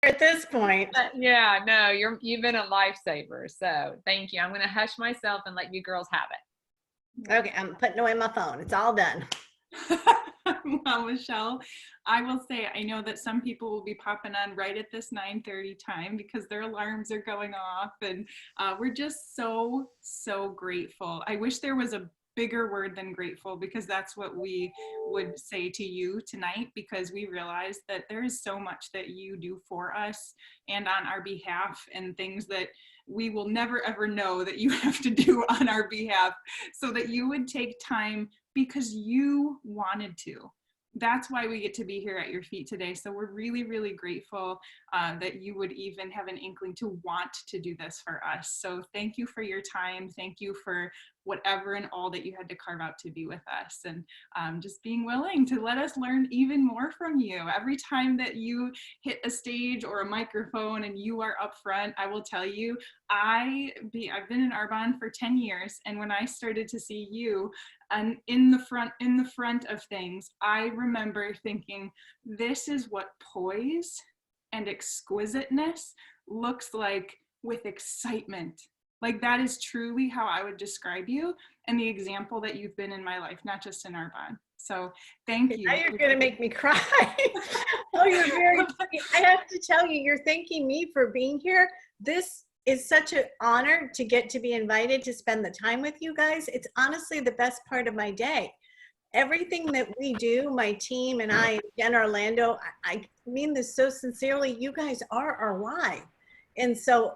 at this point. Yeah, no, you've been a lifesaver. So thank you. I'm going to hush myself and let you girls have it. Okay, I'm putting away my phone. It's all done. Well, Michele, I will say, I know that some people will be popping on right at this 9:30 time because their alarms are going off, and we're just so grateful. I wish there was a bigger word than grateful, because that's what we would say to you tonight, because we realize that there is so much that you do for us and on our behalf, and things that we will never ever know that you have to do on our behalf, so that you would take time because you wanted to. That's why we get to be here at your feet today. So we're really, really grateful that you would even have an inkling to want to do this for us. So thank you for your time. Thank you for whatever and all that you had to carve out to be with us, and just being willing to let us learn even more from you. Every time that you hit a stage or a microphone and you are up front, I will tell you, I've been in Arbonne for 10 years, and when I started to see you and in the front of things, I remember thinking, this is what poise and exquisiteness looks like with excitement. Like, that is truly how I would describe you and the example that you've been in my life, not just in Arbonne. So thank you. Now you're going to make me cry. Oh, you're very, I have to tell you, you're thanking me for being here. This is such an honor to get to be invited to spend the time with you guys. It's honestly the best part of my day. Everything that we do, my team and I, Jen Orlando, I mean this so sincerely, you guys are our why. And so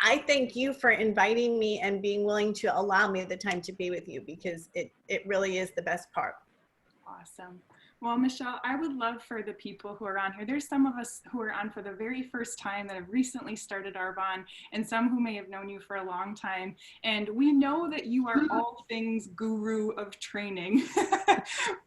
I thank you for inviting me and being willing to allow me the time to be with you, because it really is the best part. Awesome. Well, Michele, I would love for the people who are on here, there's some of us who are on for the very first time that have recently started Arbonne, and some who may have known you for a long time. And we know that you are all things guru of training,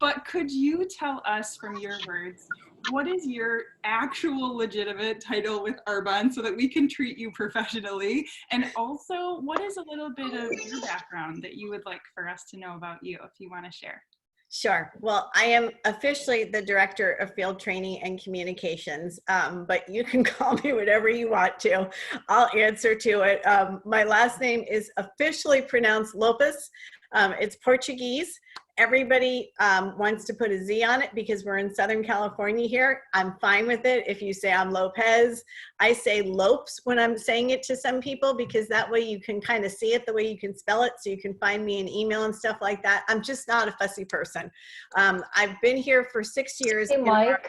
but could you tell us from your words, what is your actual legitimate title with Arbonne so that we can treat you professionally? And also, what is a little bit of your background that you would like for us to know about you, if you want to share? Sure. Well, I am officially the Director of Field Training and Communications, but you can call me whatever you want to. I'll answer to it. My last name is officially pronounced Lopes. It's Portuguese. Everybody wants to put a Z on it because we're in Southern California here. I'm fine with it. If you say I'm Lopez, I say Lopes when I'm saying it to some people, because that way you can kind of see it the way you can spell it, so you can find me in email and stuff like that. I'm just not a fussy person. I've been here for 6 years. Hey, Mike.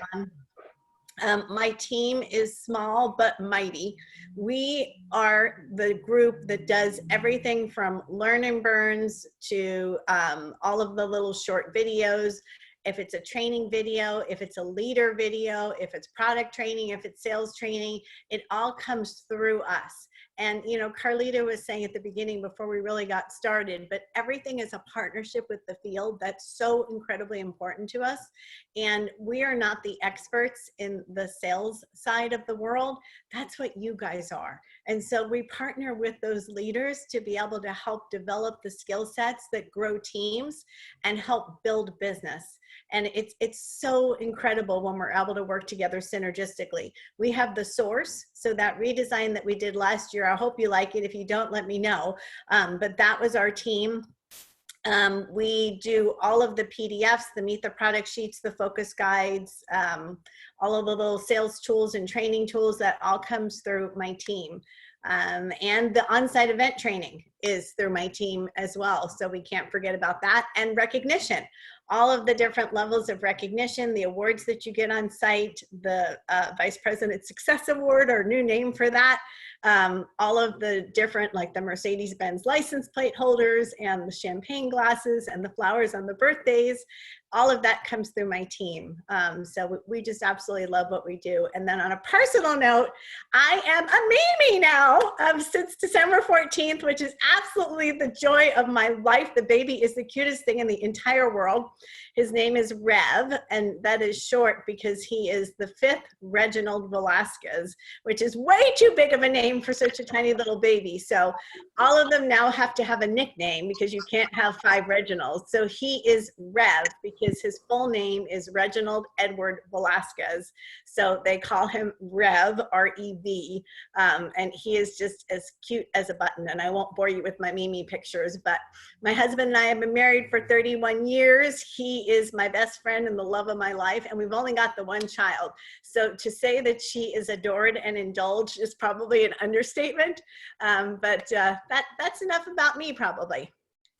My team is small but mighty. We are the group that does everything from learn and burns to all of the little short videos. If it's a training video, if it's a leader video, if it's product training, if it's sales training, it all comes through us. And, you know, Carlita was saying at the beginning before we really got started, but everything is a partnership with the field. That's so incredibly important to us. And we are not the experts in the sales side of the world. That's what you guys are. And so we partner with those leaders to be able to help develop the skill sets that grow teams and help build business. And it's so incredible when we're able to work together synergistically. We have the source, so that redesign that we did last year, I hope you like it. If you don't, let me know. But that was our team. We do all of the PDFs, the meet the product sheets, the focus guides, all of the little sales tools and training tools, that all comes through my team. And the on-site event training is through my team as well. So we can't forget about that. And recognition, all of the different levels of recognition, the awards that you get on site, the Vice President Success Award, or new name for that, all of the different, like the Mercedes-Benz license plate holders and the champagne glasses and the flowers on the birthdays, all of that comes through my team. So we just absolutely love what we do. And then on a personal note, I am a Mimi now since December 14th, which is absolutely the joy of my life. The baby is the cutest thing in the entire world. His name is Rev, and that is short because he is the 5th Reginald Velasquez, which is way too big of a name for such a tiny little baby. So all of them now have to have a nickname because you can't have 5 Reginalds. So he is Rev because because his full name is Reginald Edward Velasquez. So they call him Rev, R-E-V. And he is just as cute as a button. And I won't bore you with my Mimi pictures, but my husband and I have been married for 31 years. He is my best friend and the love of my life. And we've only got the one child. So to say that she is adored and indulged is probably an understatement. But that's enough about me, probably.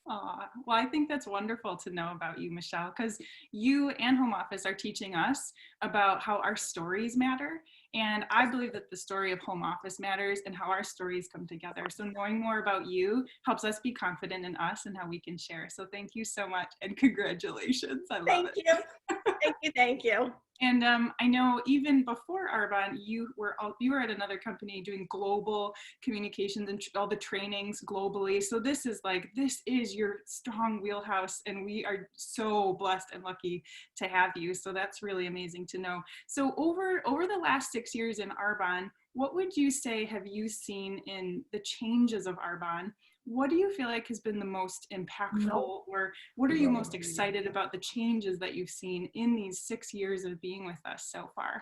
Well, I think that's wonderful to know about you, Michele, because you and Home Office are teaching us about how our stories matter. And I believe that the story of Home Office matters and how our stories come together. So knowing more about you helps us be confident in us and how we can share. So thank you so much and congratulations. I love it. Thank you. Thank you. Thank you. And I know even before Arbonne, you were at another company doing global communications and all the trainings globally. So this is your strong wheelhouse, and we are so blessed and lucky to have you. So that's really amazing to know. So over the last 6 years in Arbonne, what would you say have you seen in the changes of Arbonne? What do you feel like has been the most impactful, or what are you most excited about the changes that you've seen in these 6 years of being with us so far?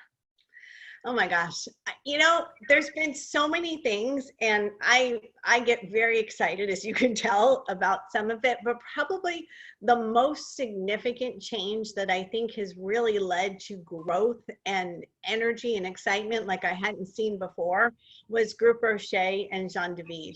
Oh my gosh. You know, there's been so many things, and I get very excited, as you can tell, about some of it, but probably the most significant change that I think has really led to growth and energy and excitement like I hadn't seen before was Groupe Rocher and Jean David.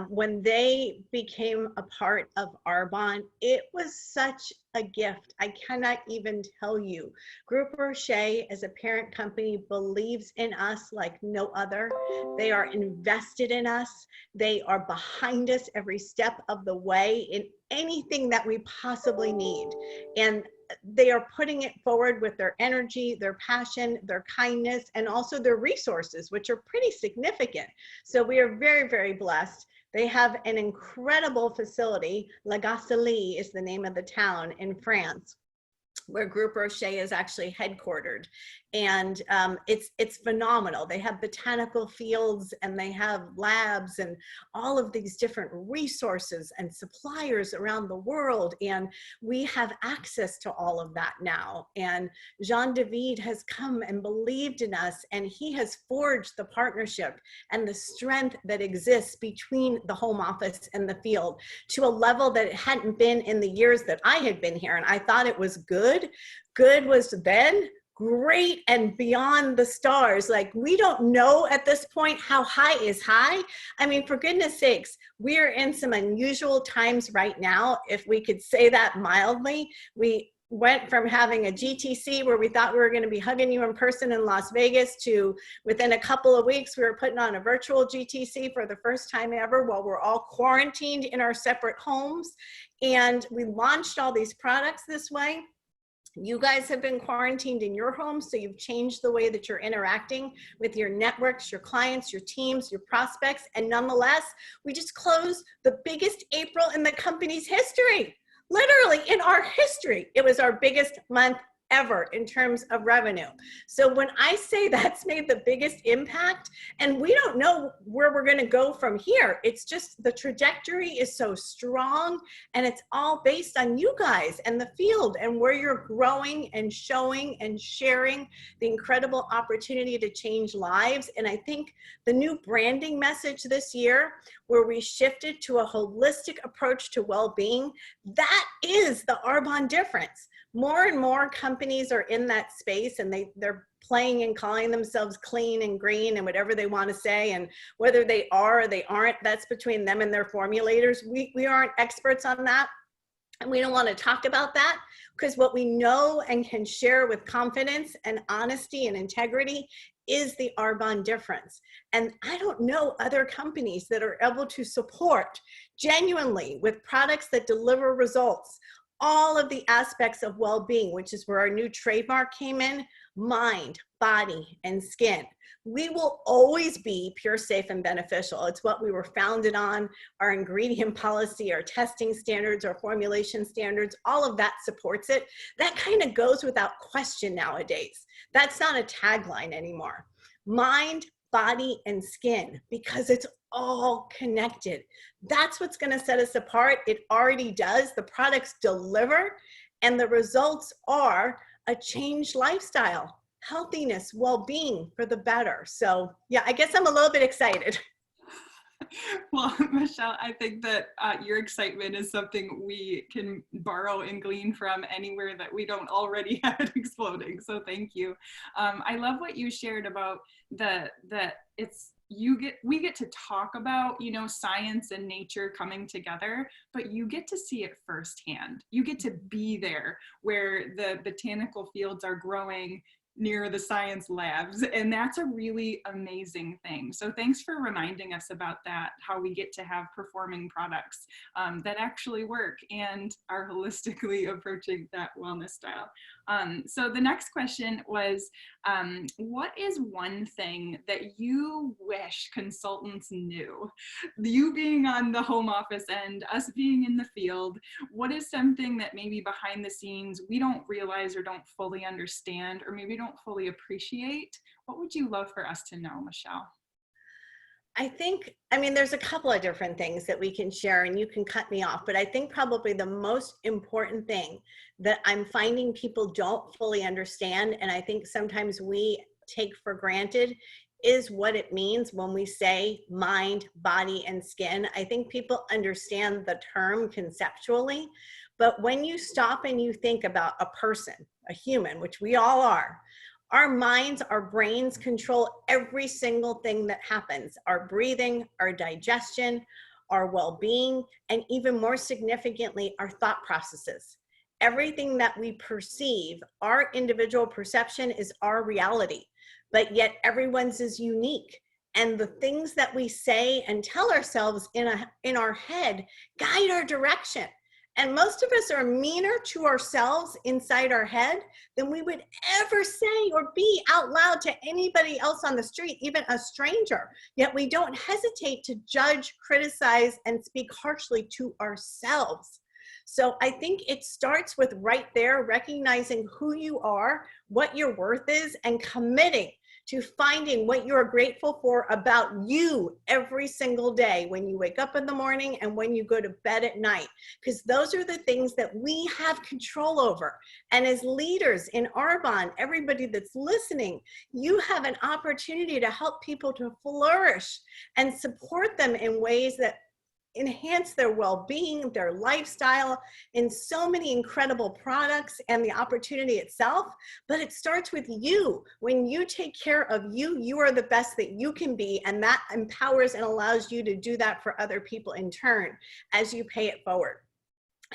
When they became a part of Arbonne, it was such a gift. I cannot even tell you. Groupe Rocher, as a parent company, believes in us like no other. They are invested in us. They are behind us every step of the way in anything that we possibly need. And they are putting it forward with their energy, their passion, their kindness, and also their resources, which are pretty significant. So we are very, very blessed. They have an incredible facility. La Gacelie is the name of the town in France, where Groupe Rocher is actually headquartered. And it's phenomenal. They have botanical fields and they have labs and all of these different resources and suppliers around the world. And we have access to all of that now. And Jean David has come and believed in us, and he has forged the partnership and the strength that exists between the home office and the field to a level that it hadn't been in the years that I had been here. And I thought it was good. Good was then, great and beyond the stars. Like, we don't know at this point how high is high. I mean, for goodness sakes, we are in some unusual times right now, if we could say that mildly. We went from having a GTC where we thought we were going to be hugging you in person in Las Vegas to within a couple of weeks, we were putting on a virtual GTC for the first time ever while we're all quarantined in our separate homes. And we launched all these products this way. You guys have been quarantined in your homes, so you've changed the way that you're interacting with your networks, your clients, your teams, your prospects, and nonetheless, we just closed the biggest April in the company's history. Literally, in our history, it was our biggest month ever in terms of revenue. So when I say that's made the biggest impact, and we don't know where we're going to go from here, it's just the trajectory is so strong, and it's all based on you guys and the field and where you're growing and showing and sharing the incredible opportunity to change lives. And I think the new branding message this year, where we shifted to a holistic approach to well-being, that is the Arbonne difference. More and more companies are in that space, and they're playing and calling themselves clean and green and whatever they want to say, and whether they are or they aren't, that's between them and their formulators. We aren't experts on that, and we don't want to talk about that, because what we know and can share with confidence and honesty and integrity is the Arbonne difference. And I don't know other companies that are able to support genuinely with products that deliver results all of the aspects of well-being, which is where our new trademark came in: mind, body, and skin. We will always be pure, safe, and beneficial. It's what we were founded on. Our ingredient policy, our testing standards, our formulation standards, all of that supports it. That kind of goes without question nowadays. That's not a tagline anymore. Mind, body, and skin, because it's all connected. That's what's going to set us apart. It already does. The products deliver, And the results are a changed lifestyle, healthiness, well-being for the better. So yeah, I guess I'm a little bit excited. Well, Michele, I think that your excitement is something we can borrow and glean from anywhere that we don't already have it exploding. So thank you. I love what you shared about we get to talk about, you know, science and nature coming together, but you get to see it firsthand. You get to be there where the botanical fields are growing near the science labs, and that's a really amazing thing. So thanks for reminding us about that, how we get to have performing products that actually work and are holistically approaching that wellness style. So the next question was, what is one thing that you wish consultants knew? You being on the home office and us being in the field, what is something that maybe behind the scenes we don't realize or don't fully understand, or maybe don't fully appreciate? What would you love for us to know, Michele? I mean, there's a couple of different things that we can share, and you can cut me off, but I think probably the most important thing that I'm finding people don't fully understand, and I think sometimes we take for granted, is what it means when we say mind, body, and skin. I think people understand the term conceptually, but when you stop and you think about a person, a human, which we all are, our minds, our brains control every single thing that happens, our breathing, our digestion, our well-being, and even more significantly, our thought processes. Everything that we perceive, our individual perception is our reality, but yet everyone's is unique. And the things that we say and tell ourselves in our head guide our direction. And most of us are meaner to ourselves inside our head than we would ever say or be out loud to anybody else on the street, even a stranger. Yet we don't hesitate to judge, criticize, and speak harshly to ourselves. So I think it starts with right there, recognizing who you are, what your worth is, and committing to finding what you're grateful for about you every single day when you wake up in the morning and when you go to bed at night, because those are the things that we have control over. And as leaders in Arbonne, everybody that's listening, you have an opportunity to help people to flourish and support them in ways that enhance their well-being, their lifestyle, in so many incredible products and the opportunity itself. But it starts with you. When you take care of you, you are the best that you can be, and that empowers and allows you to do that for other people in turn as you pay it forward.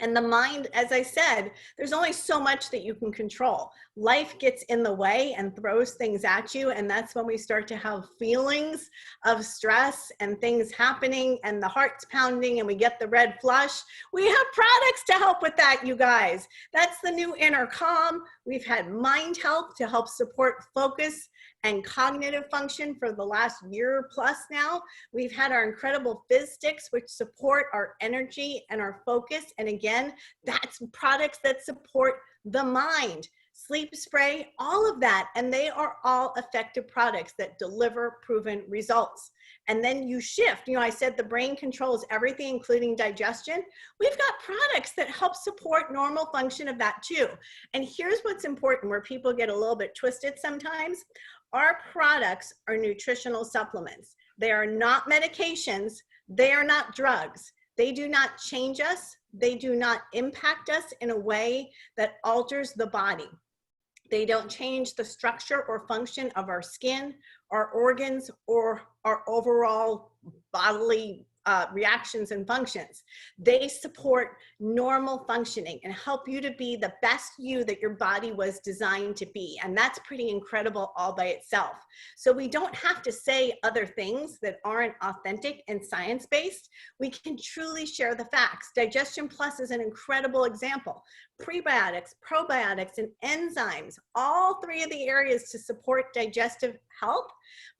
And the mind, as I said, there's only so much that you can control. Life gets in the way and throws things at you. And that's when we start to have feelings of stress and things happening and the heart's pounding and we get the red flush. We have products to help with that, you guys. That's the new Inner Calm. We've had Mind Health to help support focus and cognitive function for the last year plus now. We've had our incredible Fizz Sticks, which support our energy and our focus. And again, that's products that support the mind. Sleep spray, all of that. And they are all effective products that deliver proven results. And then you shift. You know, I said the brain controls everything, including digestion. We've got products that help support normal function of that too. And here's what's important, where people get a little bit twisted sometimes. Our products are nutritional supplements. They are not medications. They are not drugs. They do not change us. They do not impact us in a way that alters the body. They don't change the structure or function of our skin, our organs, or our overall bodily reactions and functions. They support normal functioning and help you to be the best you that your body was designed to be. And that's pretty incredible all by itself. So we don't have to say other things that aren't authentic and science-based. We can truly share the facts. Digestion Plus is an incredible example. Prebiotics, probiotics, and enzymes, all three of the areas to support digestive health.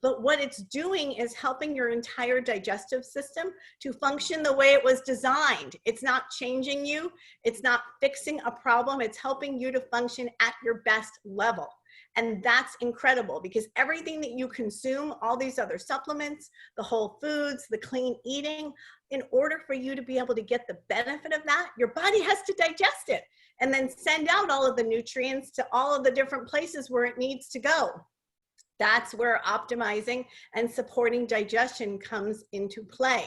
But what it's doing is helping your entire digestive system to function the way it was designed. It's not changing you. It's not fixing a problem. It's helping you to function at your best level. And that's incredible, because everything that you consume, all these other supplements, the whole foods, the clean eating, in order for you to be able to get the benefit of that, your body has to digest it. and then send out all of the nutrients to all of the different places where it needs to go. That's where optimizing and supporting digestion comes into play.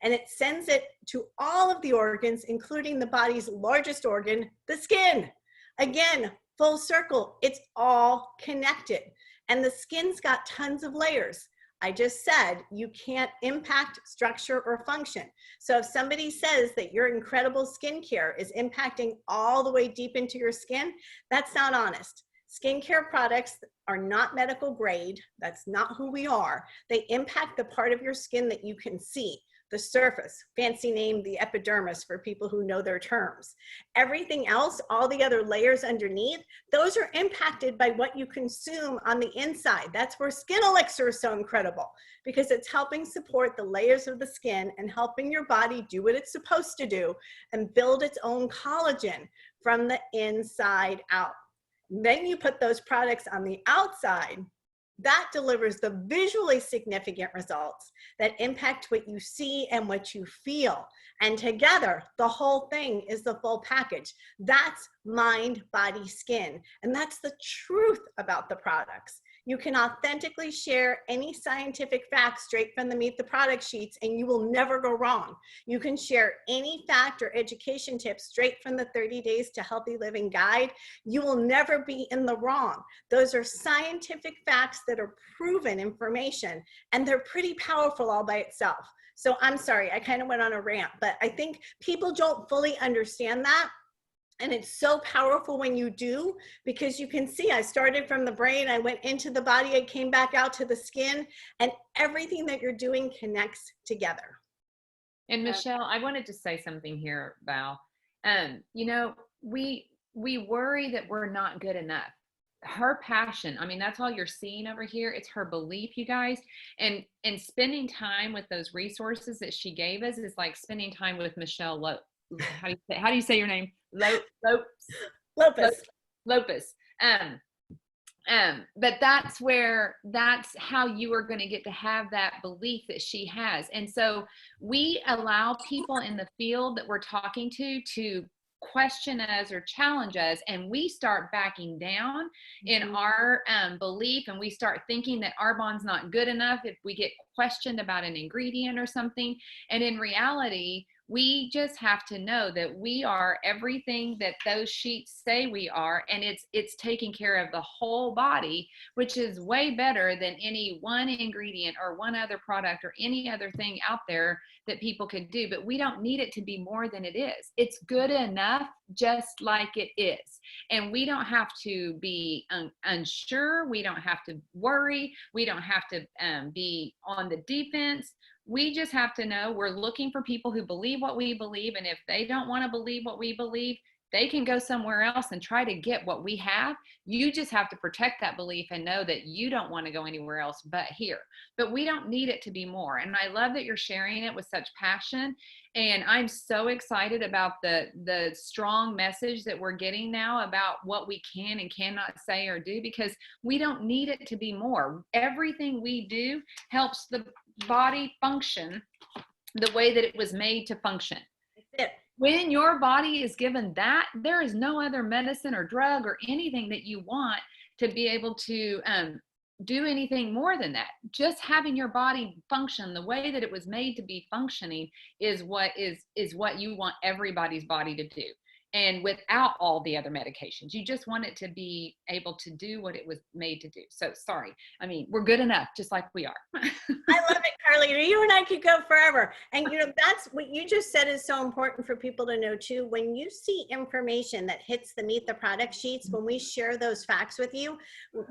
And it sends it to all of the organs, including the body's largest organ, the skin. Again, full circle, it's all connected. And the skin's got tons of layers. I just said you can't impact structure or function. So if somebody says that your incredible skincare is impacting all the way deep into your skin, that's not honest. Skincare products are not medical grade. That's not who we are. They impact the part of your skin that you can see, the surface, fancy name, the epidermis for people who know their terms. Everything else, all the other layers underneath, those are impacted by what you consume on the inside. That's where Skin Elixir is so incredible, because it's helping support the layers of the skin and helping your body do what it's supposed to do and build its own collagen from the inside out. Then you put those products on the outside, that delivers the visually significant results that impact what you see and what you feel. And together, the whole thing is the full package. That's mind, body, skin. And that's the truth about the products. You can authentically share any scientific facts straight from the Meet the Product sheets, and you will never go wrong. You can share any fact or education tips straight from the 30 Days to Healthy Living Guide. You will never be in the wrong. Those are scientific facts that are proven information, and they're pretty powerful all by itself. So I'm sorry, I kind of went on a rant, but I think people don't fully understand that. And it's so powerful when you do, because you can see I started from the brain, I went into the body, I came back out to the skin, and everything that you're doing connects together. And Michele, I wanted to say something here, Val. You know, we worry that we're not good enough. Her passion, I mean, that's all you're seeing over here. It's her belief, you guys. And spending time with those resources that she gave us is like spending time with Michele Lopes. How do you say your name? Lopes. Lopes. But that's how you are going to get to have that belief that she has. And so we allow people in the field that we're talking to question us or challenge us, and we start backing down in our belief, and we start thinking that Arbonne's not good enough if we get questioned about an ingredient or something. And in reality, we just have to know that we are everything that those sheets say we are, and it's taking care of the whole body, which is way better than any one ingredient or one other product or any other thing out there that people could do. But we don't need it to be more than it is. It's good enough just like it is. And we don't have to be unsure. We don't have to worry. We don't have to be on the defense. We just have to know we're looking for people who believe what we believe. And if they don't want to believe what we believe, they can go somewhere else and try to get what we have. You just have to protect that belief and know that you don't want to go anywhere else but here. But we don't need it to be more. And I love that you're sharing it with such passion. And I'm so excited about the strong message that we're getting now about what we can and cannot say or do, because we don't need it to be more. Everything we do helps the body function the way that it was made to function. That's it. When your body is given that, there is no other medicine or drug or anything that you want to be able to do anything more than that. Just having your body function the way that it was made to be functioning is what you want everybody's body to do. And without all the other medications, you just want it to be able to do what it was made to do. So sorry. I mean, we're good enough, just like we are. I love it, Carly. You and I could go forever. And you know, that's what you just said is so important for people to know too. When you see information that hits the Meet the Product sheets, when we share those facts with you,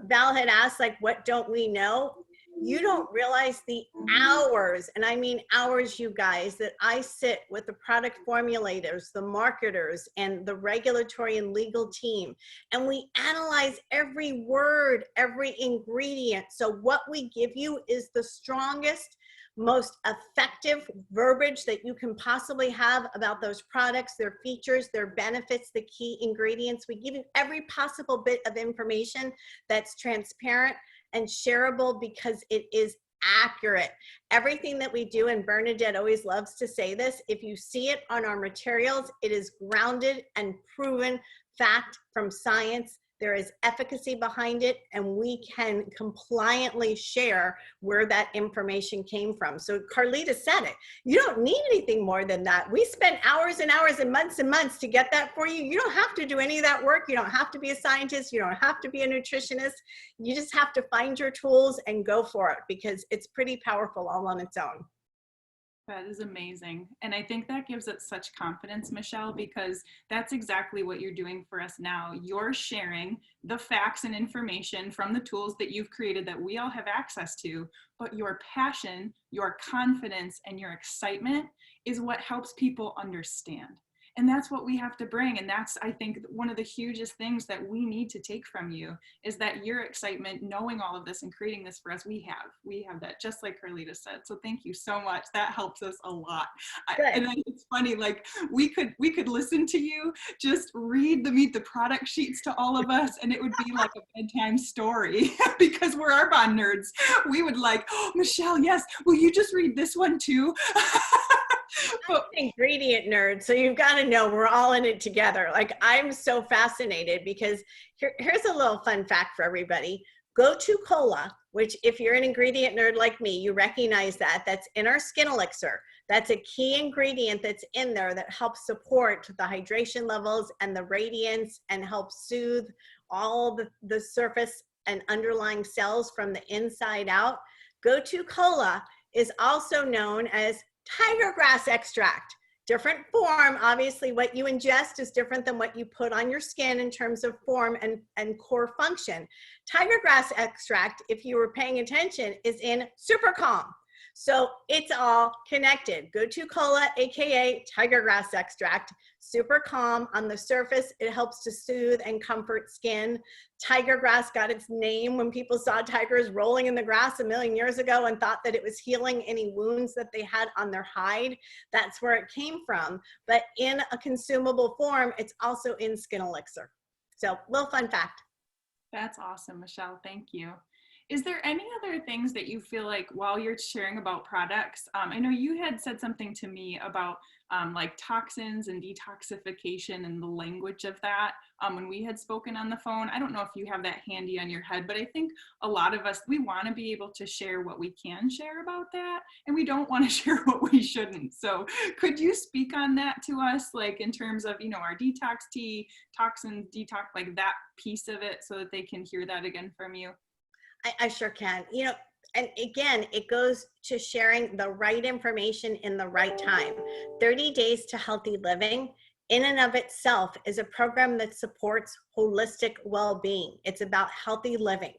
Val had asked, like, what don't we know? You don't realize the hours, and I mean hours, you guys, that I sit with the product formulators, the marketers, and the regulatory and legal team. And we analyze every word, every ingredient. So what we give you is the strongest, most effective verbiage that you can possibly have about those products, their features, their benefits, the key ingredients. We give you every possible bit of information that's transparent and shareable, because it is accurate. Everything that we do, and Bernadette always loves to say this, if you see it on our materials, it is grounded and proven fact from science. There is efficacy behind it, and we can compliantly share where that information came from. So Carlita said it. You don't need anything more than that. We spent hours and hours and months to get that for you. You don't have to do any of that work. You don't have to be a scientist. You don't have to be a nutritionist. You just have to find your tools and go for it, because it's pretty powerful all on its own. That is amazing. And I think that gives it such confidence, Michele, because that's exactly what you're doing for us now. You're sharing the facts and information from the tools that you've created that we all have access to, but your passion, your confidence, and your excitement is what helps people understand. And that's what we have to bring. And that's, I think, one of the hugest things that we need to take from you is that your excitement, knowing all of this and creating this for us, we have that, just like Carlita said. So thank you so much. That helps us a lot. And it's funny, like we could listen to you just read the Meet the Product sheets to all of us, and it would be like a bedtime story because we're Arbonne nerds. We would like, oh, Michele, yes, will you just read this one too? I'm an ingredient nerd, so you've got to know we're all in it together. Like, I'm so fascinated because here's a little fun fact for everybody. Go-To Cola, which if you're an ingredient nerd like me, you recognize that. That's in our skin elixir. That's a key ingredient that's in there that helps support the hydration levels and the radiance and helps soothe all the surface and underlying cells from the inside out. Go-To Cola is also known as tiger grass extract. Different form. Obviously, what you ingest is different than what you put on your skin in terms of form and core function. Tiger grass extract, if you were paying attention, is in Super Calm. So it's all connected. Go-To Cola, AKA tiger grass extract, Super Calm on the surface. It helps to soothe and comfort skin. Tiger grass got its name when people saw tigers rolling in the grass a million years ago and thought that it was healing any wounds that they had on their hide. That's where it came from. But in a consumable form, it's also in skin elixir. So, little fun fact. That's awesome, Michele. Thank you. Is there any other things that you feel like while you're sharing about products? I know you had said something to me about like toxins and detoxification and the language of that when we had spoken on the phone. I don't know if you have that handy on your head, but I think a lot of us, we want to be able to share what we can share about that, and we don't want to share what we shouldn't. So could you speak on that to us, like in terms of, you know, our detox tea, toxins, detox, like that piece of it, so that they can hear that again from you? I sure can. You know, and again, it goes to sharing the right information in the right time. 30 Days to Healthy Living in and of itself is a program that supports holistic well-being. It's about healthy living.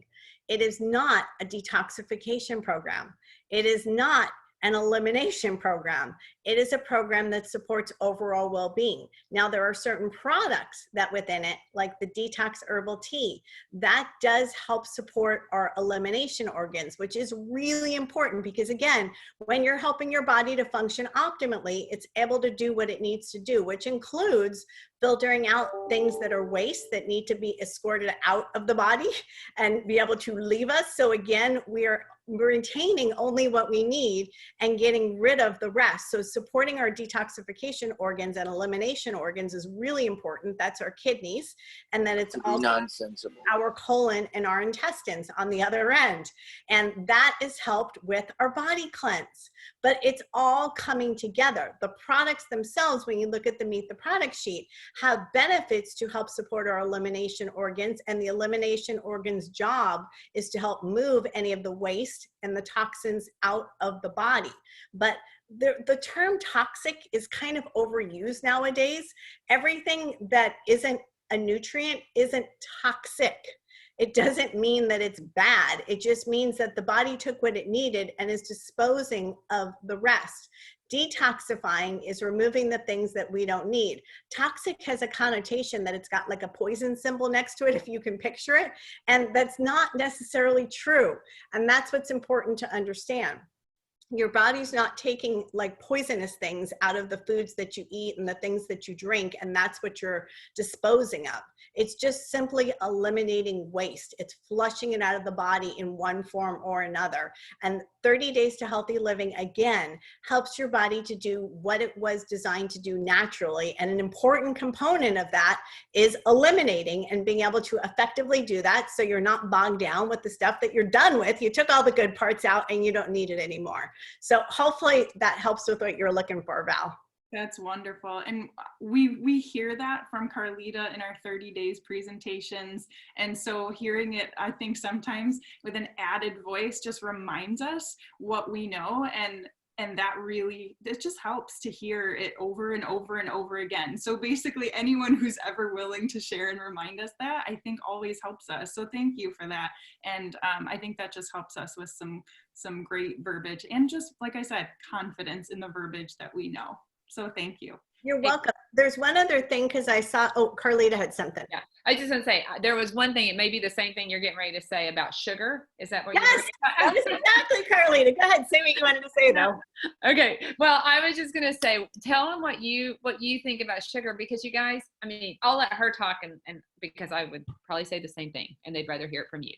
It is not a detoxification program. It is not an elimination program. It is a program that supports overall well-being. Now, there are certain products that within it, like the detox herbal tea, that does help support our elimination organs, which is really important because, again, when you're helping your body to function optimally, it's able to do what it needs to do, which includes filtering out things that are waste that need to be escorted out of the body and be able to leave us. So again, we're retaining only what we need and getting rid of the rest. So supporting our detoxification organs and elimination organs is really important. That's our kidneys. And then it's also our colon and our intestines on the other end. And that is helped with our body cleanse. But it's all coming together. The products themselves, when you look at the Meet the Product sheet, have benefits to help support our elimination organs. And the elimination organs' job is to help move any of the waste and the toxins out of the body. But the term toxic is kind of overused nowadays. Everything that isn't a nutrient isn't toxic. It doesn't mean that it's bad. It just means that the body took what it needed and is disposing of the rest. Detoxifying is removing the things that we don't need. Toxic has a connotation that it's got like a poison symbol next to it, if you can picture it. And that's not necessarily true. And that's what's important to understand. Your body's not taking like poisonous things out of the foods that you eat and the things that you drink, and that's what you're disposing of. It's just simply eliminating waste. It's flushing it out of the body in one form or another. And 30 Days to Healthy Living, again, helps your body to do what it was designed to do naturally. And an important component of that is eliminating and being able to effectively do that, so you're not bogged down with the stuff that you're done with. You took all the good parts out and you don't need it anymore. So hopefully that helps with what you're looking for, Val. That's wonderful. And we hear that from Carlita in our 30 days presentations. And so hearing it, I think sometimes with an added voice just reminds us what we know. And that really, it just helps to hear it over and over and over again. So basically anyone who's ever willing to share and remind us that, I think always helps us. So thank you for that. And I think that just helps us with some great verbiage and just, like I said, confidence in the verbiage that we know. So thank you. You're welcome. There's one other thing, because I saw, oh, Carlita had something. Yeah, I was just gonna say, there was one thing, it may be the same thing you're getting ready to say about sugar. Is that what Yes, that is exactly, Carlita. Go ahead, say what you wanted to say though. Okay, well, I was just gonna say, tell them what you think about sugar, because you guys, I mean, I'll let her talk, and because I would probably say the same thing, and they'd rather hear it from you.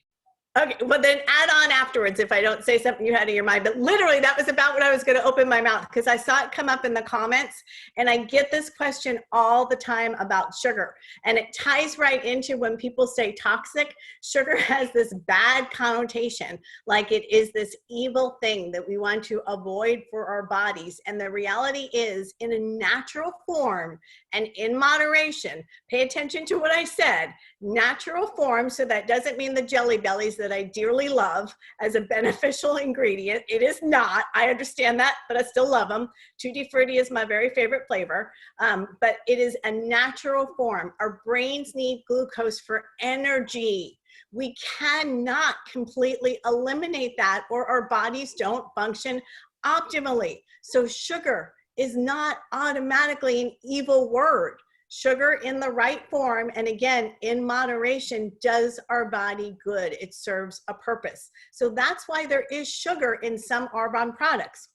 Okay, well then add on afterwards if I don't say something you had in your mind. But literally that was about what I was going to open my mouth, because I saw it come up in the comments, and I get this question all the time about sugar. And it ties right into when people say toxic. Sugar has this bad connotation, like it is this evil thing that we want to avoid for our bodies. And the reality is, in a natural form and in moderation, pay attention to what I said, natural form, so that doesn't mean the jelly bellies that I dearly love as a beneficial ingredient. It is not. I understand that, but I still love them. Tutti Frutti is my very favorite flavor, but it is a natural form. Our brains need glucose for energy. We cannot completely eliminate that, or our bodies don't function optimally. So sugar is not automatically an evil word. Sugar in the right form, and again, in moderation, does our body good. It serves a purpose. So that's why there is sugar in some Arbonne products.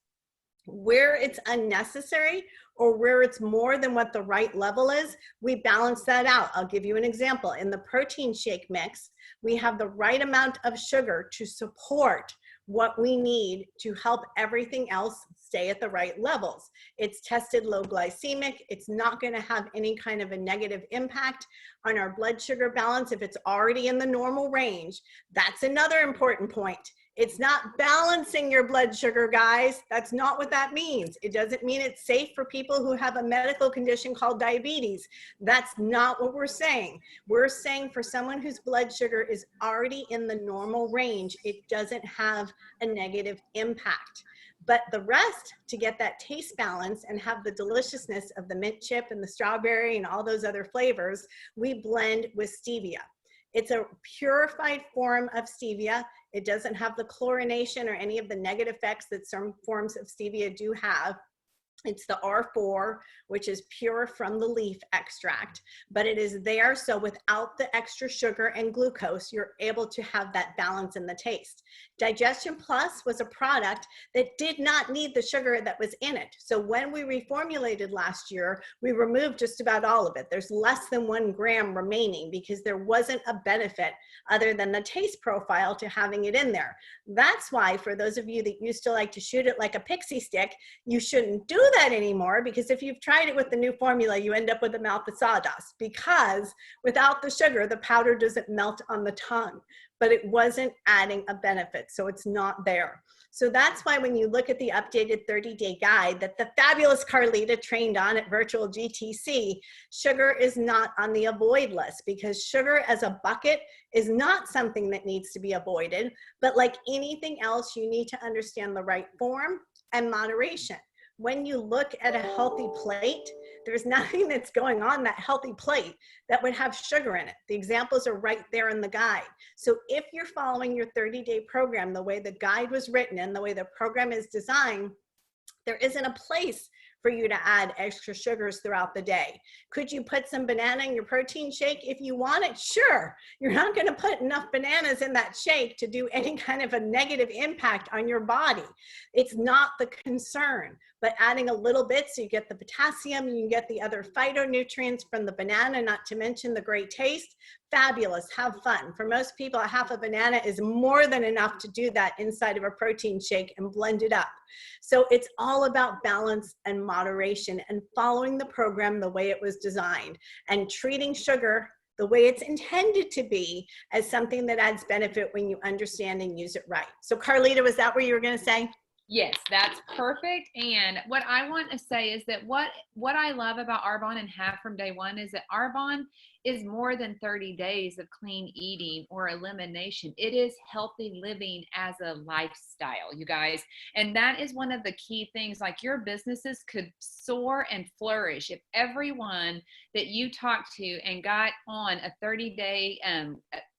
Where it's unnecessary, or where it's more than what the right level is, we balance that out. I'll give you an example. In the protein shake mix, we have the right amount of sugar to support what we need to help everything else stay at the right levels. It's tested low glycemic. It's not going to have any kind of a negative impact on our blood sugar balance if it's already in the normal range. That's another important point. It's not balancing your blood sugar, guys. That's not what that means. It doesn't mean it's safe for people who have a medical condition called diabetes. That's not what we're saying. We're saying for someone whose blood sugar is already in the normal range, it doesn't have a negative impact. But the rest, to get that taste balance and have the deliciousness of the mint chip and the strawberry and all those other flavors, we blend with stevia. It's a purified form of stevia. It doesn't have the chlorination or any of the negative effects that some forms of stevia do have. It's the R4, which is pure from the leaf extract, but it is there so without the extra sugar and glucose, you're able to have that balance in the taste. Digestion Plus was a product that did not need the sugar that was in it. So when we reformulated last year, we removed just about all of it. There's less than 1 gram remaining because there wasn't a benefit other than the taste profile to having it in there. That's why for those of you that used to like to shoot it like a pixie stick, you shouldn't do that anymore, because if you've tried it with the new formula, you end up with a mouth of sawdust, because without the sugar, the powder doesn't melt on the tongue, but it wasn't adding a benefit. So it's not there. So that's why when you look at the updated 30-day guide that the fabulous Carlita trained on at Virtual GTC, sugar is not on the avoid list, because sugar as a bucket is not something that needs to be avoided. But like anything else, you need to understand the right form and moderation. When you look at a healthy plate, there's nothing that's going on that healthy plate that would have sugar in it. The examples are right there in the guide. So if you're following your 30-day program, the way the guide was written and the way the program is designed, there isn't a place for you to add extra sugars throughout the day. Could you put some banana in your protein shake if you want it? Sure. You're not going to put enough bananas in that shake to do any kind of a negative impact on your body. It's not the concern, but adding a little bit so you get the potassium, you get the other phytonutrients from the banana, not to mention the great taste. fabulous, have fun. For most people, a half a banana is more than enough to do that inside of a protein shake and blend it up. So it's all about balance and moderation and following the program the way it was designed and treating sugar the way it's intended to be as something that adds benefit when you understand and use it right. So Carlita, was that what you were going to say? Yes, that's perfect. And what I want to say is that what I love about Arbonne and have from day one is that Arbonne is more than 30 days of clean eating or elimination. It is healthy living as a lifestyle, you guys. And that is one of the key things. Like, your businesses could soar and flourish if everyone that you talk to and got on a 30-day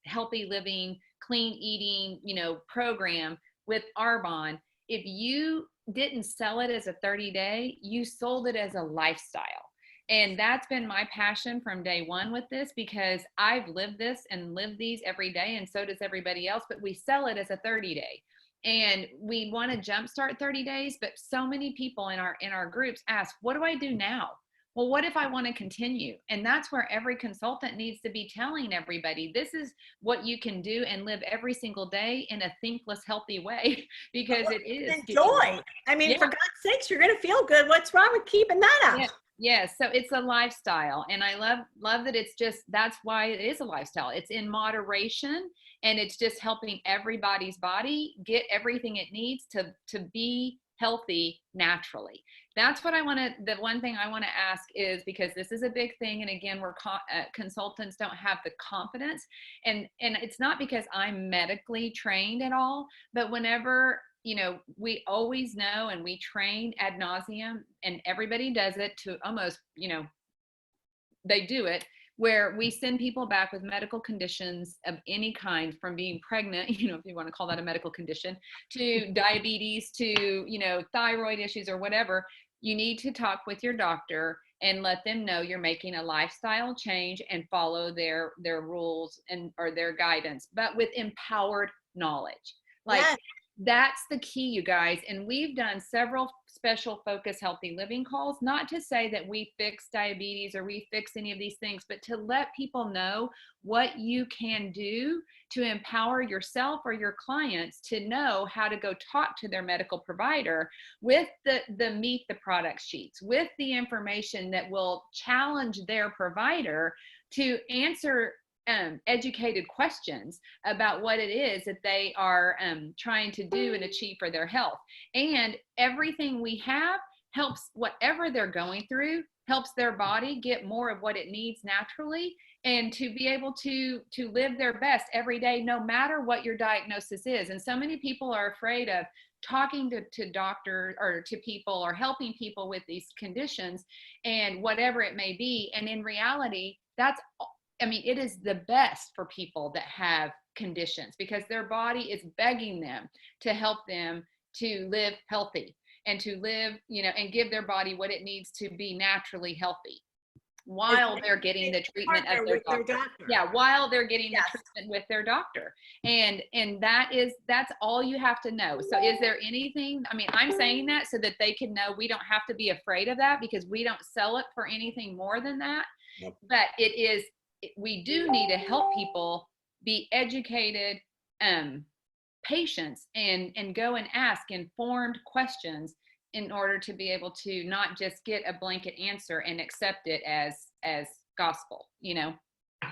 healthy living, clean eating, program with Arbonne. If you didn't sell it as a 30-day, you sold it as a lifestyle. And that's been my passion from day one with this, because I've lived this and lived these every day, and so does everybody else, but we sell it as a 30-day. And we want to jumpstart 30 days, but so many people in our groups ask, what do I do now? Well, what if I want to continue? And that's where every consultant needs to be telling everybody, this is what you can do and live every single day in a thinkless, healthy way, because it is. Enjoy. I mean, for God's sakes, you're going to feel good. What's wrong with keeping that up? Yeah. Yes. So it's a lifestyle. And I love that it's just, that's why it is a lifestyle. It's in moderation, and it's just helping everybody's body get everything it needs to be healthy naturally. That's what the one thing I want to ask is, because this is a big thing. And again, consultants don't have the confidence, and it's not because I'm medically trained at all, but whenever, we always know, and we train ad nauseum, and everybody does it to almost, they do it, where we send people back with medical conditions of any kind, from being pregnant, if you want to call that a medical condition, to diabetes, to, thyroid issues or whatever. You need to talk with your doctor and let them know you're making a lifestyle change and follow their rules or their guidance, but with empowered knowledge. Yes. That's the key, you guys. And we've done several special focus healthy living calls, not to say that we fix diabetes or we fix any of these things, but to let people know what you can do to empower yourself or your clients to know how to go talk to their medical provider with the meet the product sheets, with the information that will challenge their provider to answer educated questions about what it is that they are trying to do and achieve for their health. And everything we have helps whatever they're going through, helps their body get more of what it needs naturally, and to be able to live their best every day, no matter what your diagnosis is. And so many people are afraid of talking to doctors or to people or helping people with these conditions and whatever it may be. And in reality, it is the best for people that have conditions, because their body is begging them to help them to live healthy and to live, and give their body what it needs to be naturally healthy while they're getting the treatment of their doctor. Yeah, while they're getting the treatment with their doctor. And that's all you have to know. So is there anything, I'm saying that so that they can know we don't have to be afraid of that, because we don't sell it for anything more than that. Yep. But we do need to help people be educated patients and go and ask informed questions in order to be able to not just get a blanket answer and accept it as gospel,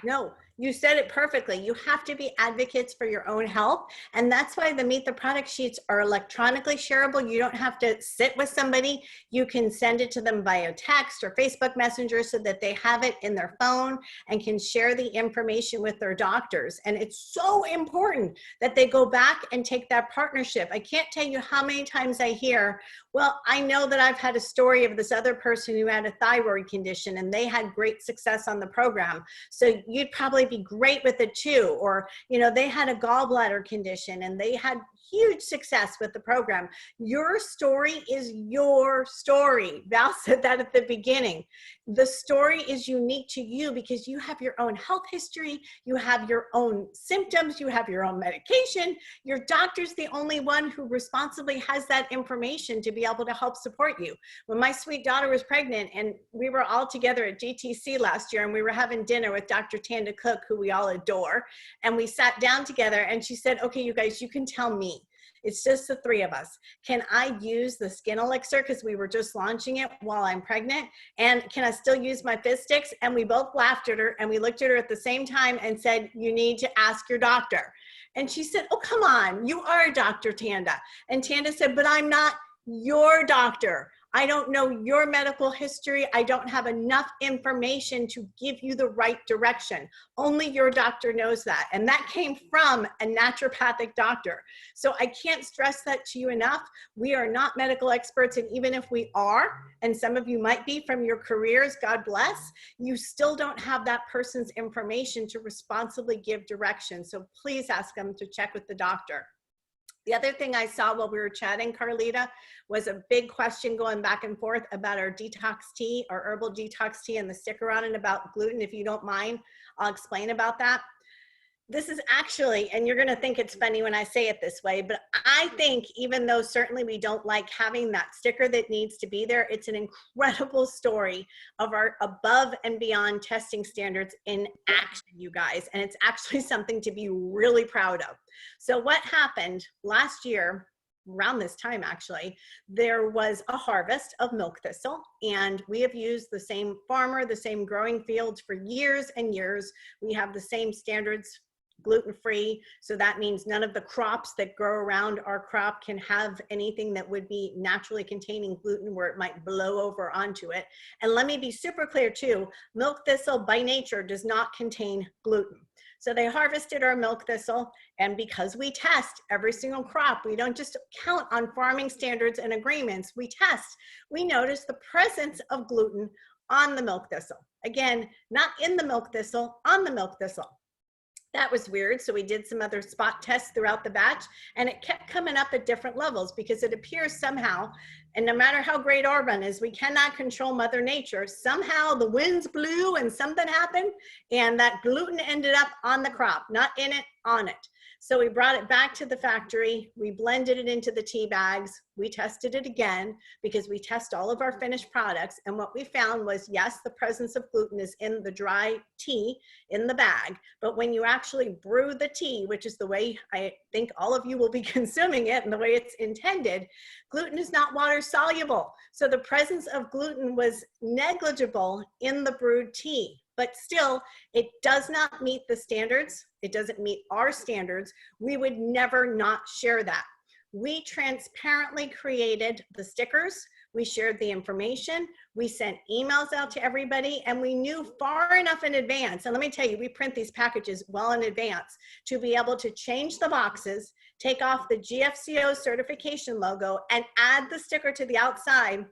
No, you said it perfectly. You have to be advocates for your own health. And that's why the Meet the Product Sheets are electronically shareable. You don't have to sit with somebody. You can send it to them via text or Facebook Messenger so that they have it in their phone and can share the information with their doctors. And it's so important that they go back and take that partnership. I can't tell you how many times I hear, well, I know that I've had a story of this other person who had a thyroid condition and they had great success on the program. So you'd probably be great with it too. Or, they had a gallbladder condition and they had huge success with the program. Your story is your story. Val said that at the beginning. The story is unique to you because you have your own health history, you have your own symptoms, you have your own medication. Your doctor's the only one who responsibly has that information to be able to help support you. When my sweet daughter was pregnant and we were all together at GTC last year and we were having dinner with Dr. Tanda Cook, who we all adore, and we sat down together and she said, okay, you guys, you can tell me. It's just the three of us. Can I use the skin elixir because we were just launching it while I'm pregnant? And can I still use my fizz sticks? And we both laughed at her and we looked at her at the same time and said, you need to ask your doctor. And she said, oh, come on, you are Dr. Tanda. And Tanda said, but I'm not your doctor. I don't know your medical history. I don't have enough information to give you the right direction. Only your doctor knows that. And that came from a naturopathic doctor. So I can't stress that to you enough. We are not medical experts. And even if we are, and some of you might be from your careers, God bless, you still don't have that person's information to responsibly give direction. So please ask them to check with the doctor. The other thing I saw while we were chatting, Carlita, was a big question going back and forth about our detox tea, our herbal detox tea, and the sticker on it about gluten. If you don't mind, I'll explain about that. This is actually, and you're going to think it's funny when I say it this way, but I think even though certainly we don't like having that sticker that needs to be there, it's an incredible story of our above and beyond testing standards in action, you guys. And it's actually something to be really proud of. So what happened last year, around this time actually, there was a harvest of milk thistle, and we have used the same farmer, the same growing fields for years and years. We have the same standards, gluten-free, so that means none of the crops that grow around our crop can have anything that would be naturally containing gluten where it might blow over onto it. And let me be super clear too, milk thistle by nature does not contain gluten. So they harvested our milk thistle, and because we test every single crop, we don't just count on farming standards and agreements, we test. We notice the presence of gluten on the milk thistle. Again, not in the milk thistle, on the milk thistle. That was weird. So we did some other spot tests throughout the batch, and it kept coming up at different levels because it appears somehow, and no matter how great Arbonne is, we cannot control Mother Nature. Somehow the winds blew and something happened, and that gluten ended up on the crop, not in it, on it. So we brought it back to the factory. We blended it into the tea bags. We tested it again because we test all of our finished products. And what we found was, yes, the presence of gluten is in the dry tea in the bag. But when you actually brew the tea, which is the way I think all of you will be consuming it and the way it's intended, gluten is not water soluble. So the presence of gluten was negligible in the brewed tea. But still, it does not meet the standards. It doesn't meet our standards. We would never not share that. We transparently created the stickers. We shared the information. We sent emails out to everybody, and we knew far enough in advance. And let me tell you, we print these packages well in advance to be able to change the boxes, take off the GFCO certification logo, and add the sticker to the outside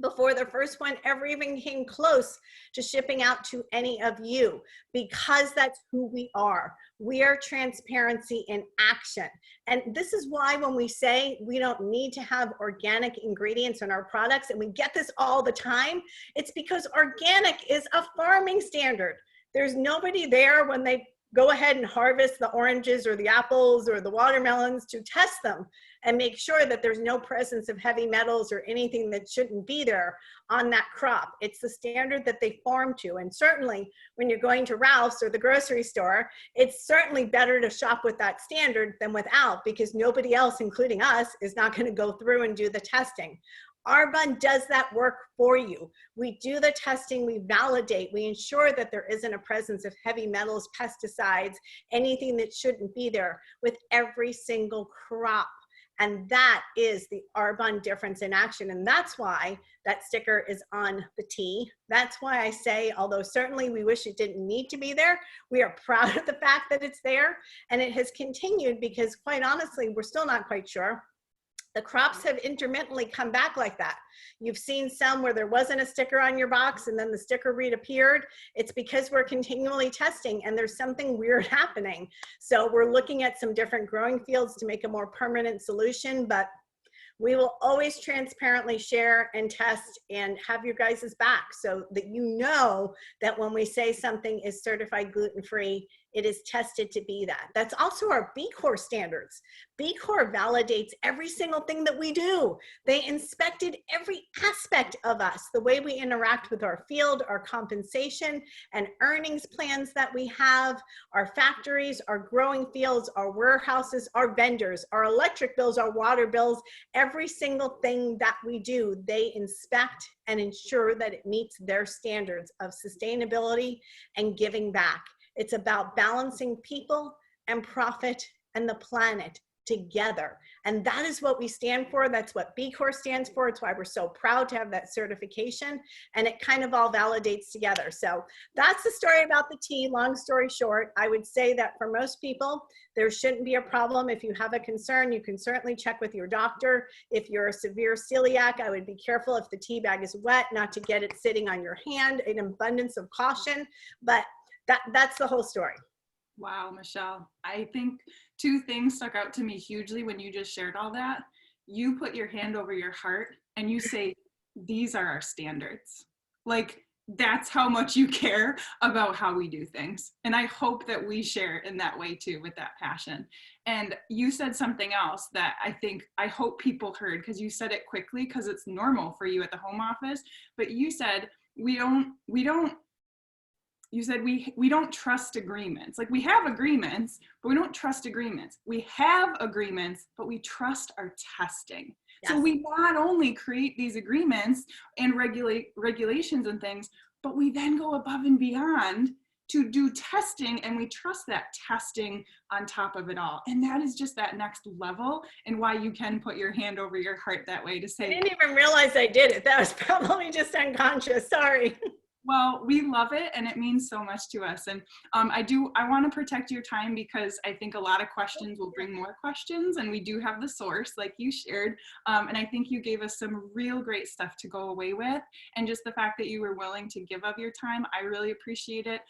before the first one ever even came close to shipping out to any of you, because that's who we are. We are transparency in action. And this is why when we say we don't need to have organic ingredients in our products, and we get this all the time, it's because organic is a farming standard. There's nobody there when they go ahead and harvest the oranges or the apples or the watermelons to test them and make sure that there's no presence of heavy metals or anything that shouldn't be there on that crop. It's the standard that they farm to. And certainly when you're going to Ralph's or the grocery store, it's certainly better to shop with that standard than without, because nobody else, including us, is not going to go through and do the testing. Arbonne does that work for you. We do the testing, we validate, we ensure that there isn't a presence of heavy metals, pesticides, anything that shouldn't be there with every single crop. And that is the Arbonne difference in action. And that's why that sticker is on the tea. That's why I say, although certainly we wish it didn't need to be there, we are proud of the fact that it's there. And it has continued because, quite honestly, we're still not quite sure. The crops have intermittently come back like that. You've seen some where there wasn't a sticker on your box and then the sticker reappeared. It's because we're continually testing and there's something weird happening. So we're looking at some different growing fields to make a more permanent solution, but we will always transparently share and test and have your guys' back so that you know that when we say something is certified gluten-free, it is tested to be that. That's also our B Corp standards. B Corp validates every single thing that we do. They inspected every aspect of us, the way we interact with our field, our compensation and earnings plans that we have, our factories, our growing fields, our warehouses, our vendors, our electric bills, our water bills, every single thing that we do, they inspect and ensure that it meets their standards of sustainability and giving back. It's about balancing people and profit and the planet together. And that is what we stand for. That's what B Corp stands for. It's why we're so proud to have that certification. And it kind of all validates together. So that's the story about the tea. Long story short, I would say that for most people, there shouldn't be a problem. If you have a concern, you can certainly check with your doctor. If you're a severe celiac, I would be careful if the tea bag is wet, not to get it sitting on your hand, an abundance of caution. But that's the whole story. Wow, Michele. I think two things stuck out to me hugely when you just shared all that. You put your hand over your heart and you say, these are our standards. Like, that's how much you care about how we do things. And I hope that we share in that way too, with that passion. And you said something else that I hope people heard, because you said it quickly because it's normal for you at the home office, but you said, you said we don't trust agreements. Like, we have agreements, but we don't trust agreements. We have agreements, but we trust our testing. Yes. So we not only create these agreements and regulations and things, but we then go above and beyond to do testing, and we trust that testing on top of it all. And that is just that next level, and why you can put your hand over your heart that way to say, I didn't even realize I did it. That was probably just unconscious. Sorry. Well, we love it, and it means so much to us. And I want to protect your time, because I think a lot of questions will bring more questions, and we do have the source like you shared. And I think you gave us some real great stuff to go away with, and just the fact that you were willing to give of your time, I really appreciate it.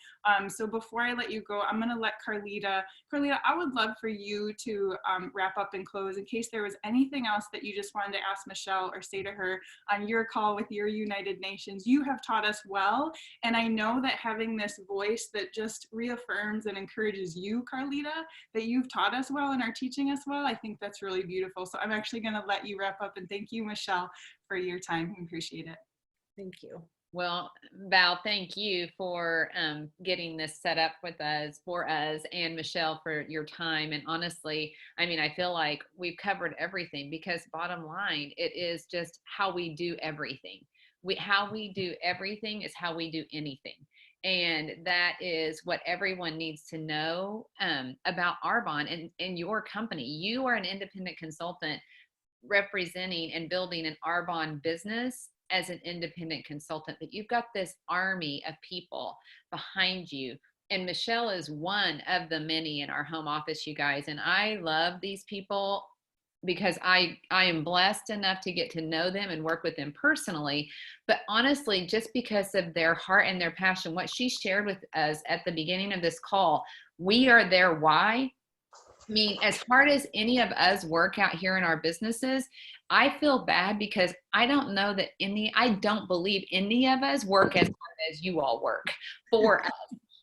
So before I let you go, I'm going to let Carlita, I would love for you to wrap up and close, in case there was anything else that you just wanted to ask Michele or say to her on your call with your United Nations. You have taught us well. And I know that having this voice that just reaffirms and encourages you, Carlita, that you've taught us well and are teaching us well, I think that's really beautiful. So I'm actually going to let you wrap up, and thank you, Michele, for your time. We appreciate it. Thank you. Well, Val, thank you for getting this set up with us, for us, and Michele for your time. And honestly, I mean, I feel like we've covered everything, because bottom line, it is just how we do everything. How we do everything is how we do anything. And that is what everyone needs to know about Arbonne and your company. You are an independent consultant representing and building an Arbonne business as an independent consultant, but you've got this army of people behind you. And Michele is one of the many in our home office, you guys. And I love these people, because I am blessed enough to get to know them and work with them personally. But honestly, just because of their heart and their passion, what she shared with us at the beginning of this call, we are their why. I mean, as hard as any of us work out here in our businesses, I feel bad, because I don't believe any of us work as hard as you all work for us.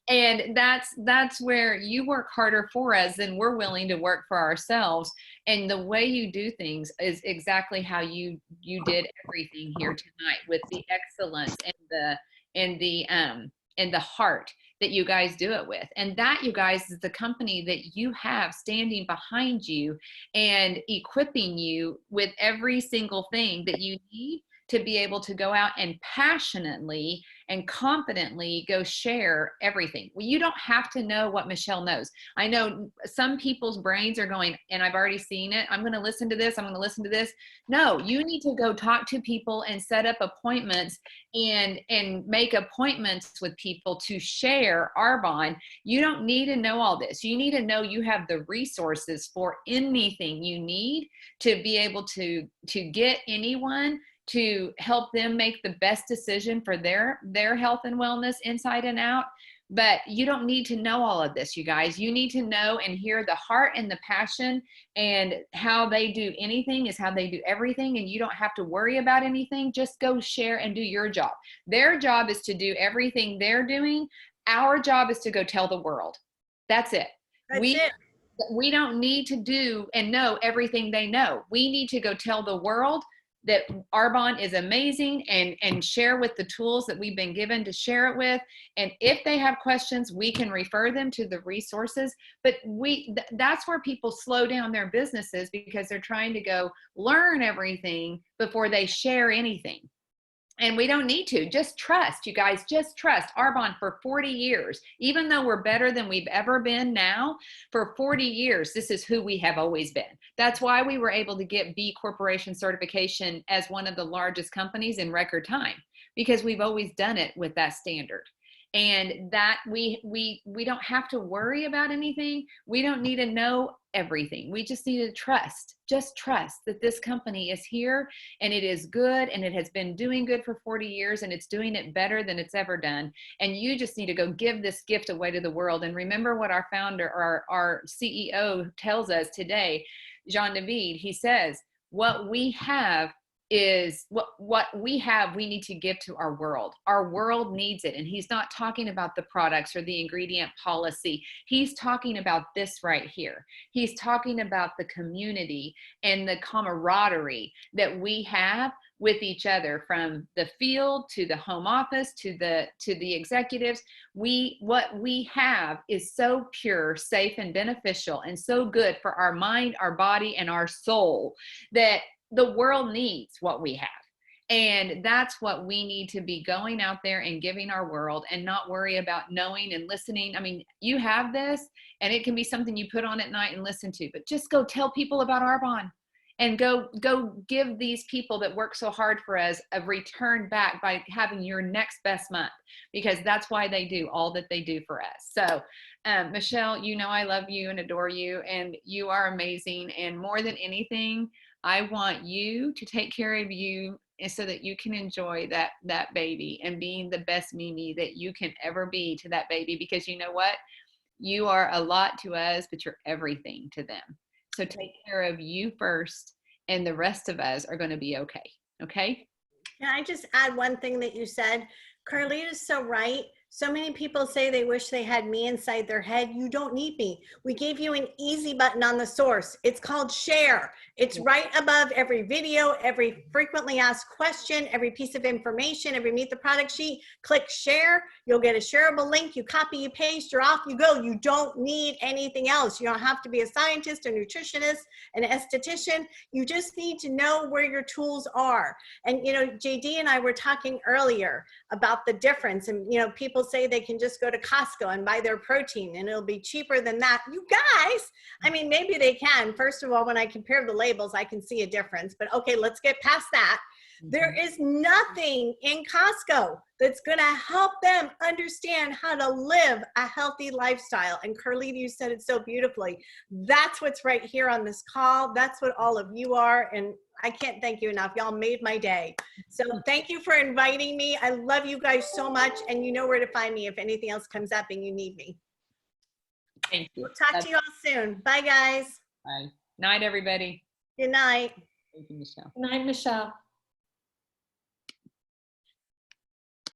And that's where you work harder for us than we're willing to work for ourselves. And the way you do things is exactly how you did everything here tonight, with the excellence and the heart that you guys do it with. And that, you guys, is the company that you have standing behind you and equipping you with every single thing that you need to be able to go out and passionately and confidently go share everything. Well, you don't have to know what Michele knows. I know some people's brains are going, and I've already seen it, I'm going to listen to this, I'm going to listen to this. No, you need to go talk to people and set up appointments and make appointments with people to share Arbonne. You don't need to know all this. You need to know you have the resources for anything you need to be able to get anyone to help them make the best decision for their health and wellness inside and out. But you don't need to know all of this, you guys. You need to know and hear the heart and the passion, and how they do anything is how they do everything. And you don't have to worry about anything. Just go share and do your job. Their job is to do everything they're doing. Our job is to go tell the world. That's it. We don't need to do and know everything they know. We need to go tell the world that Arbonne is amazing, and share with the tools that we've been given to share it with. And if they have questions, we can refer them to the resources. But that's where people slow down their businesses, because they're trying to go learn everything before they share anything. And we don't need to. Just trust, you guys. Just trust. Arbonne, for 40 years, even though we're better than we've ever been now, for 40 years, this is who we have always been. That's why we were able to get B Corporation certification as one of the largest companies in record time, because we've always done it with that standard. And that we don't have to worry about anything. We don't need to know everything. We just need to trust, just trust that this company is here, and it is good, and it has been doing good for 40 years, and it's doing it better than it's ever done. And you just need to go give this gift away to the world. And remember what our founder, our CEO tells us today, Jean David. He says, what we have is what we have, we need to give to our world. Our world needs it. And he's not talking about the products or the ingredient policy. He's talking about this right here. He's talking about the community and the camaraderie that we have with each other, from the field to the home office to the executives. What we have is so pure, safe, and beneficial, and so good for our mind, our body, and our soul, that the world needs what we have. And that's what we need to be going out there and giving our world, and not worry about knowing and listening. I mean, you have this, and it can be something you put on at night and listen to, but just go tell people about Arbonne, and go give these people that work so hard for us a return back by having your next best month, because that's why they do all that they do for us. So Michele, you know I love you and adore you, and you are amazing. And more than anything, I want you to take care of you, and so that you can enjoy that baby, and being the best Mimi that you can ever be to that baby. Because you know what? You are a lot to us, but you're everything to them. So take care of you first, and the rest of us are going to be okay. Okay? Can I just add one thing that you said? Carlita's so right. So many people say they wish they had me inside their head. You don't need me. We gave you an easy button on the source. It's called share. It's right above every video, every frequently asked question, every piece of information, every meet the product sheet. Click share. You'll get a shareable link. You copy, you paste, you're off you go. You don't need anything else. You don't have to be a scientist, a nutritionist, an esthetician. You just need to know where your tools are. And, you know, JD and I were talking earlier about the difference. And, you know, people say they can just go to Costco and buy their protein and it'll be cheaper than that. You guys, I mean, maybe they can. First of all, when I compare the labels, I can see a difference. But okay, let's get past that. There is nothing in Costco that's going to help them understand how to live a healthy lifestyle. And Carlita, you said it so beautifully. That's what's right here on this call. That's what all of you are. And I can't thank you enough. Y'all made my day. So thank you for inviting me. I love you guys so much. And you know where to find me if anything else comes up and you need me. Thank you. We'll talk to you all soon. Bye, guys. Bye. Night, everybody. Good night. Thank you, Michele. Good night, Michele.